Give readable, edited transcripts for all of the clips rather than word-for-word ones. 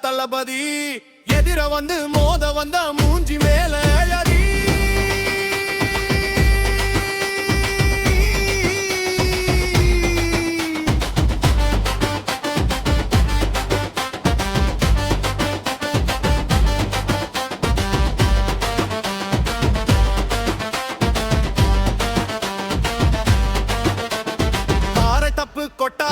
தளபதி எதிர வந்து மோத வந்த மூஞ்சி மேல அழகி தப்பு கொட்டா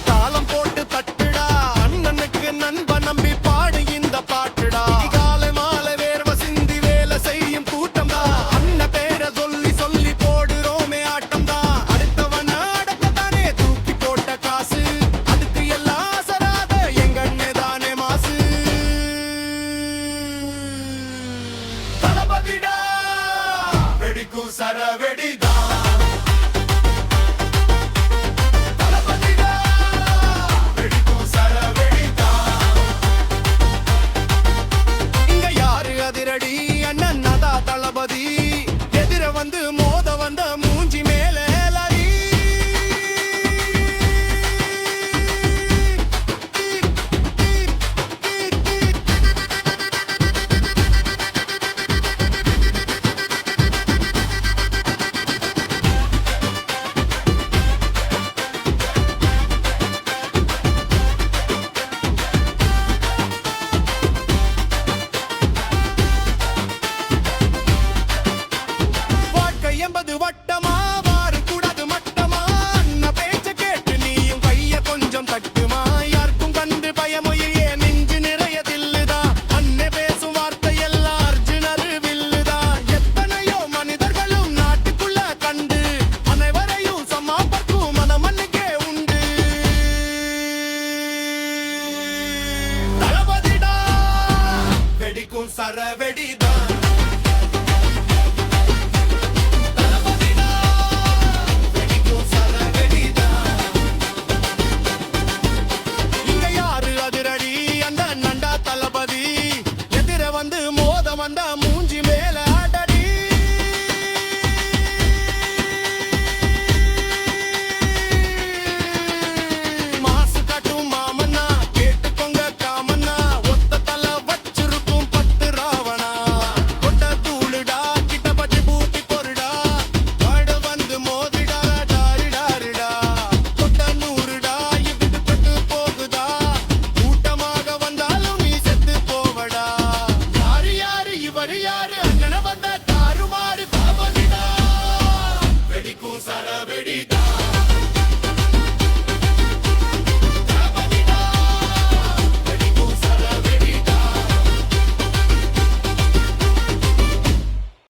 தாளம் போட்டு தட்டுடா அண்ணனுக்கு நண்பன் நம்பி பாடு இந்த பாட்டுடா காலை மாலை வேர்வ சிந்தி வேலை செய்யும் கூட்டம் தான் அண்ணன் பேரை சொல்லி சொல்லி போடுறோமே ஆட்டம் தான் அடுத்தவன அடக்கத்தானே தூக்கி போட்ட காசு அதுக்கு எல்லாம் அசராத எங்க அண்ணதானே மாசு தளபதிடா வெடிக்கும் சரவெடிதான் தளபதி எதிர வந்து மோத வந்த மூஞ்சி மேல லரி வட்டமா